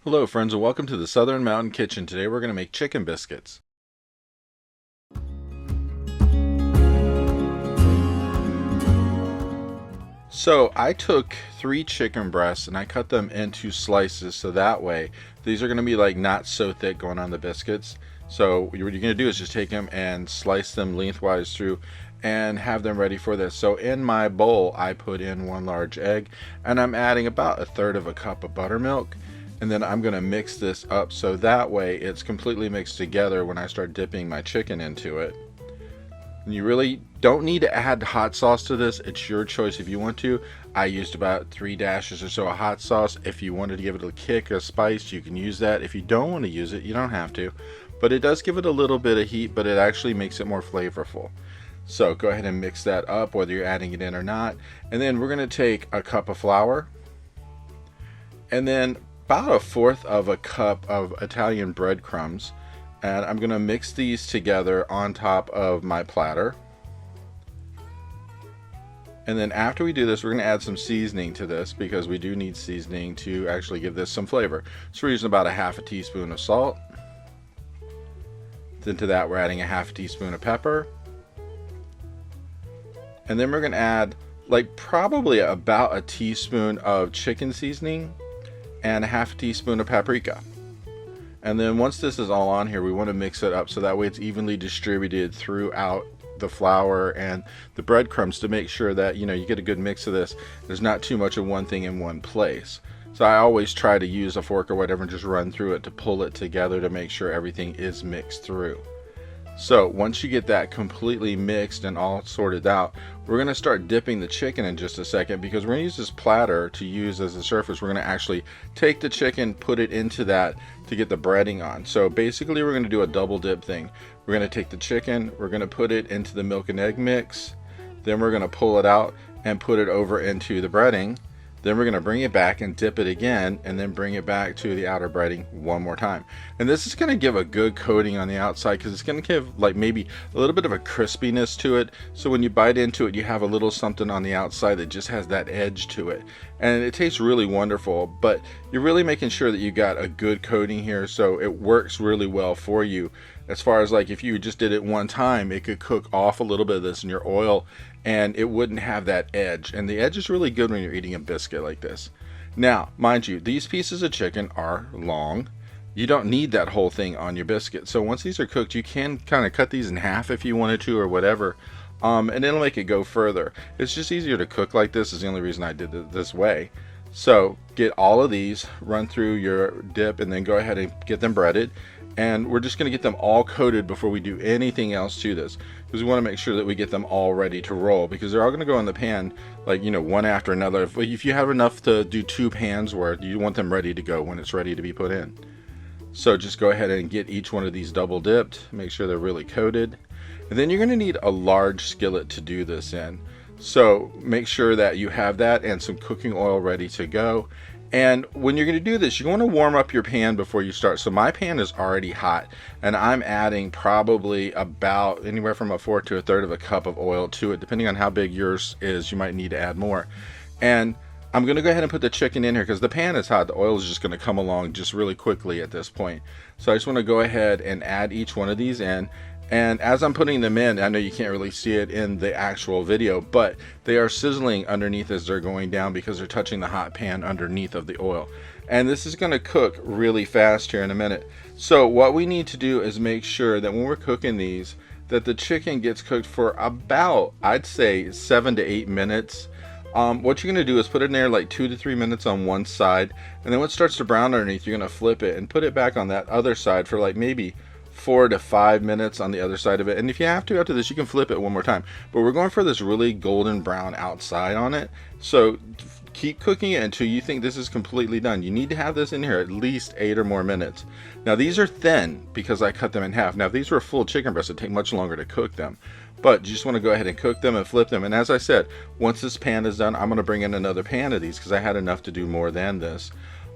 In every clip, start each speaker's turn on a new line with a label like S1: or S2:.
S1: Hello friends and welcome to the Southern Mountain Kitchen. Today we're going to make chicken biscuits. So I took 3 chicken breasts and I cut them into slices so that way these are going to be like not so thick going on the biscuits. So what you're going to do is just take them and slice them lengthwise through and have them ready for this. So in my bowl I put in 1 large egg and I'm adding about 1/3 of a cup of buttermilk. And then I'm going to mix this up so that way it's completely mixed together when I start dipping my chicken into it. And you really don't need to add hot sauce to this. It's your choice if you want to. I used about 3 dashes or so of hot sauce. If you wanted to give it a kick, a spice, you can use that. If you don't want to use it, you don't have to. But it does give it a little bit of heat, but it actually makes it more flavorful. So go ahead and mix that up whether you're adding it in or not. And then we're going to take a cup of flour. And then about 1/4 of a cup of Italian breadcrumbs, and I'm going to mix these together on top of my platter. And then after we do this, we're going to add some seasoning to this because we do need seasoning to actually give this some flavor. So we're using about 1/2 teaspoon of salt. Then to that we're adding 1/2 teaspoon of pepper. And then we're going to add like probably about a teaspoon of chicken seasoning and 1/2 teaspoon of paprika. And then once this is all on here, we want to mix it up so that way it's evenly distributed throughout the flour and the breadcrumbs to make sure that you get a good mix of this. There's not too much of one thing in one place. So I always try to use a fork or whatever and just run through it to pull it together to make sure everything is mixed through. So once you get that completely mixed and all sorted out, we're going to start dipping the chicken in just a second because we're going to use this platter to use as a surface. We're going to actually take the chicken, put it into that to get the breading on. So basically we're going to do a double dip thing. We're going to take the chicken, we're going to put it into the milk and egg mix, then we're going to pull it out and put it over into the breading. Then we're going to bring it back and dip it again and then bring it back to the outer breading one more time. And this is going to give a good coating on the outside because it's going to give like maybe a little bit of a crispiness to it. So when you bite into it, you have a little something on the outside that just has that edge to it. And it tastes really wonderful, but you're really making sure that you got a good coating here so it works really well for you. As far as like if you just did it one time, it could cook off a little bit of this in your oil and it wouldn't have that edge. And the edge is really good when you're eating a biscuit like this. Now, mind you, these pieces of chicken are long. You don't need that whole thing on your biscuit. So once these are cooked, you can kind of cut these in half if you wanted to or whatever. And it'll make it go further. It's just easier to cook like this is the only reason I did it this way. So get all of these, run through your dip, and then go ahead and get them breaded. And we're just going to get them all coated before we do anything else to this because we want to make sure that we get them all ready to roll because they're all going to go in the pan like one after another. If you have enough to do 2 pans worth, you want them ready to go when it's ready to be put in. So just go ahead and get each one of these double dipped, make sure they're really coated, and then you're going to need a large skillet to do this in. So make sure that you have that and some cooking oil ready to go. And when you're going to do this, you want to warm up your pan before you start. So my pan is already hot and I'm adding probably about anywhere from 1/4 to 1/3 of a cup of oil to it. Depending on how big yours is, you might need to add more. And I'm going to go ahead and put the chicken in here because the pan is hot. The oil is just going to come along just really quickly at this point. So I just want to go ahead and add each one of these in. And as I'm putting them in, I know you can't really see it in the actual video, but they are sizzling underneath as they're going down because they're touching the hot pan underneath of the oil. And this is going to cook really fast here in a minute. So what we need to do is make sure that when we're cooking these, that the chicken gets cooked for about, I'd say 7 to 8 minutes. What you're going to do is put it in there like 2 to 3 minutes on one side, and then when it starts to brown underneath, you're going to flip it and put it back on that other side for like maybe 4 to 5 minutes on the other side of it. And if you have to after this, you can flip it one more time, but we're going for this really golden brown outside on it. So keep cooking it until you think this is completely done. You need to have this in here at least 8 or more minutes. Now these are thin because I cut them in half. Now if these were full chicken breasts, it'd take much longer to cook them, but you just want to go ahead and cook them and flip them. And as I said, once this pan is done, I'm going to bring in another pan of these because I had enough to do more than this.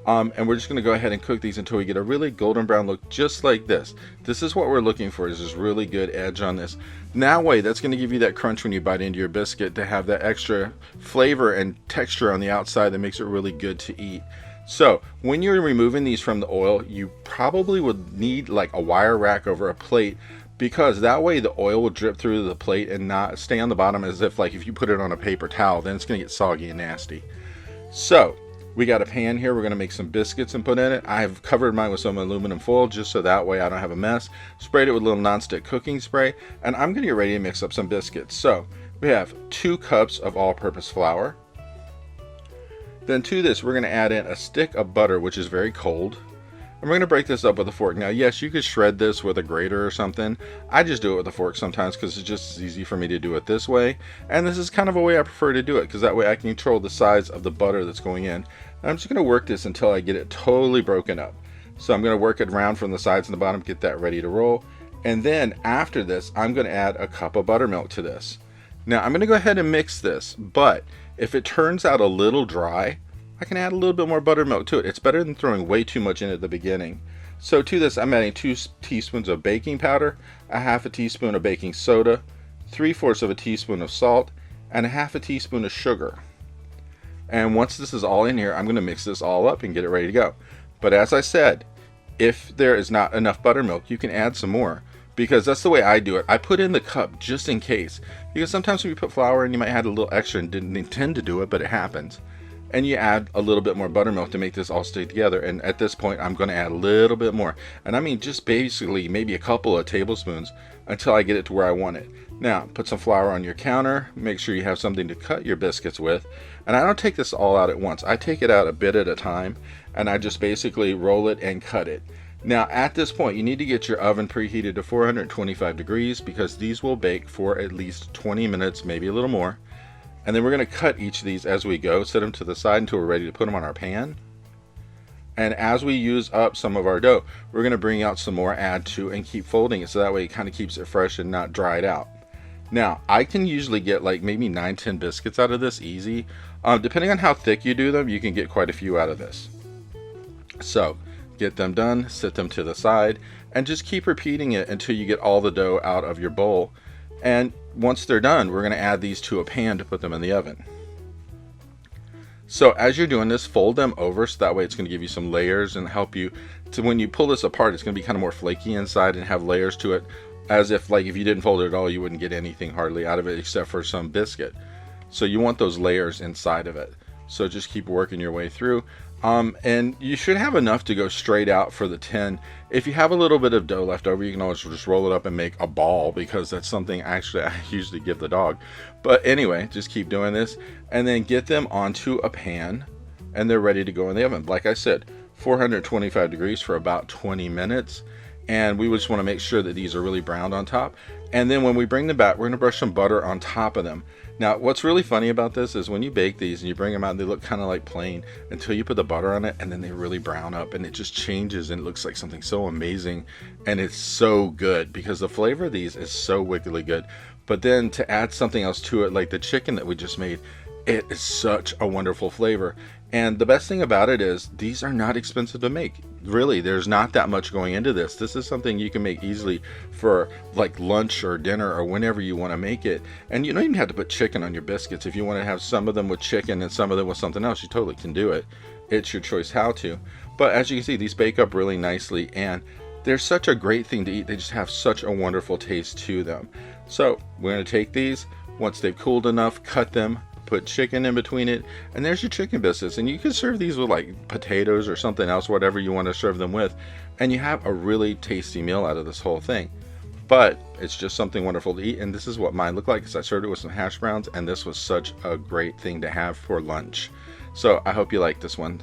S1: And we're just going to go ahead and cook these until we get a really golden brown look, just like this. This is what we're looking for, is this really good edge on this. Now wait, that's going to give you that crunch when you bite into your biscuit to have that extra flavor and texture on the outside that makes it really good to eat. So when you're removing these from the oil, you probably would need like a wire rack over a plate, because that way the oil will drip through the plate and not stay on the bottom, as if like if you put it on a paper towel, then it's going to get soggy and nasty. So we got a pan here. We're going to make some biscuits and put in it. I've covered mine with some aluminum foil just so that way I don't have a mess. Sprayed it with a little nonstick cooking spray, and I'm going to get ready to mix up some biscuits. So we have 2 cups of all-purpose flour. Then to this, we're going to add in a stick of butter, which is very cold. And we're going to break this up with a fork. Now, yes, you could shred this with a grater or something. I just do it with a fork sometimes because it's just as easy for me to do it this way. And this is kind of a way I prefer to do it, because that way I can control the size of the butter that's going in. And I'm just going to work this until I get it totally broken up. So I'm going to work it around from the sides and the bottom, get that ready to roll. And then after this, I'm going to add a cup of buttermilk to this. Now, I'm going to go ahead and mix this, but if it turns out a little dry, I can add a little bit more buttermilk to it. It's better than throwing way too much in at the beginning. So to this, I'm adding 2 teaspoons of baking powder, a half a teaspoon of baking soda, 3/4 of a teaspoon of salt, and a half a teaspoon of sugar. And once this is all in here, I'm going to mix this all up and get it ready to go. But as I said, if there is not enough buttermilk, you can add some more, because that's the way I do it. I put in the cup just in case, because sometimes when you put flour in, you might add a little extra and didn't intend to do it, but it happens. And you add a little bit more buttermilk to make this all stay together. And at this point, I'm going to add a little bit more. And I mean just basically maybe a couple of tablespoons until I get it to where I want it. Now, put some flour on your counter. Make sure you have something to cut your biscuits with. And I don't take this all out at once. I take it out a bit at a time, and I just basically roll it and cut it. Now, at this point, you need to get your oven preheated to 425 degrees, because these will bake for at least 20 minutes, maybe a little more. And then we're going to cut each of these as we go, set them to the side until we're ready to put them on our pan. And as we use up some of our dough, we're going to bring out some more, add to, and keep folding it so that way it kind of keeps it fresh and not dried out. Now, I can usually get like maybe 9-10 biscuits out of this easy. Depending on how thick you do them, you can get quite a few out of this. So get them done, set them to the side, and just keep repeating it until you get all the dough out of your bowl. And once they're done, we're going to add these to a pan to put them in the oven. So as you're doing this, fold them over so that way it's going to give you some layers and help you to, when you pull this apart, it's going to be kind of more flaky inside and have layers to it, as if like if you didn't fold it at all, you wouldn't get anything hardly out of it except for some biscuit. So you want those layers inside of it. So just keep working your way through. And you should have enough to go straight out for the tin. If you have a little bit of dough left over, you can always just roll it up and make a ball, because that's something actually I usually give the dog. But anyway, just keep doing this and then get them onto a pan and they're ready to go in the oven. Like I said, 425 degrees for about 20 minutes. And we just want to make sure that these are really browned on top. And then when we bring them back, we're going to brush some butter on top of them. Now, what's really funny about this is when you bake these and you bring them out, they look kind of like plain until you put the butter on it, and then they really brown up and it just changes and it looks like something so amazing. And it's so good because the flavor of these is so wickedly good. But then to add something else to it, like the chicken that we just made, it is such a wonderful flavor. And the best thing about it is these are not expensive to make. Really, there's not that much going into this. This is something you can make easily for like lunch or dinner or whenever you want to make it. And you don't even have to put chicken on your biscuits. If you want to have some of them with chicken and some of them with something else, you totally can do it. It's your choice how to. But as you can see, these bake up really nicely, and they're such a great thing to eat. They just have such a wonderful taste to them. So we're going to take these. Once they've cooled enough, cut them, put chicken in between it, and there's your chicken biscuits. And you can serve these with like potatoes or something else, whatever you want to serve them with, and you have a really tasty meal out of this whole thing. But it's just something wonderful to eat, and this is what mine looked like, because I served it with some hash browns, and this was such a great thing to have for lunch. So I hope you like this one.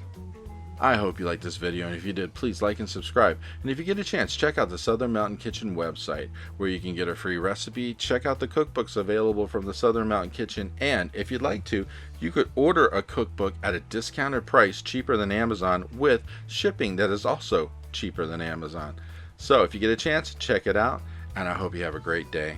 S1: I hope you liked this video, and if you did, please like and subscribe. And if you get a chance, check out the Southern Mountain Kitchen website, where you can get a free recipe, check out the cookbooks available from the Southern Mountain Kitchen, and if you'd like to, you could order a cookbook at a discounted price, cheaper than Amazon, with shipping that is also cheaper than Amazon. So if you get a chance, check it out, and I hope you have a great day.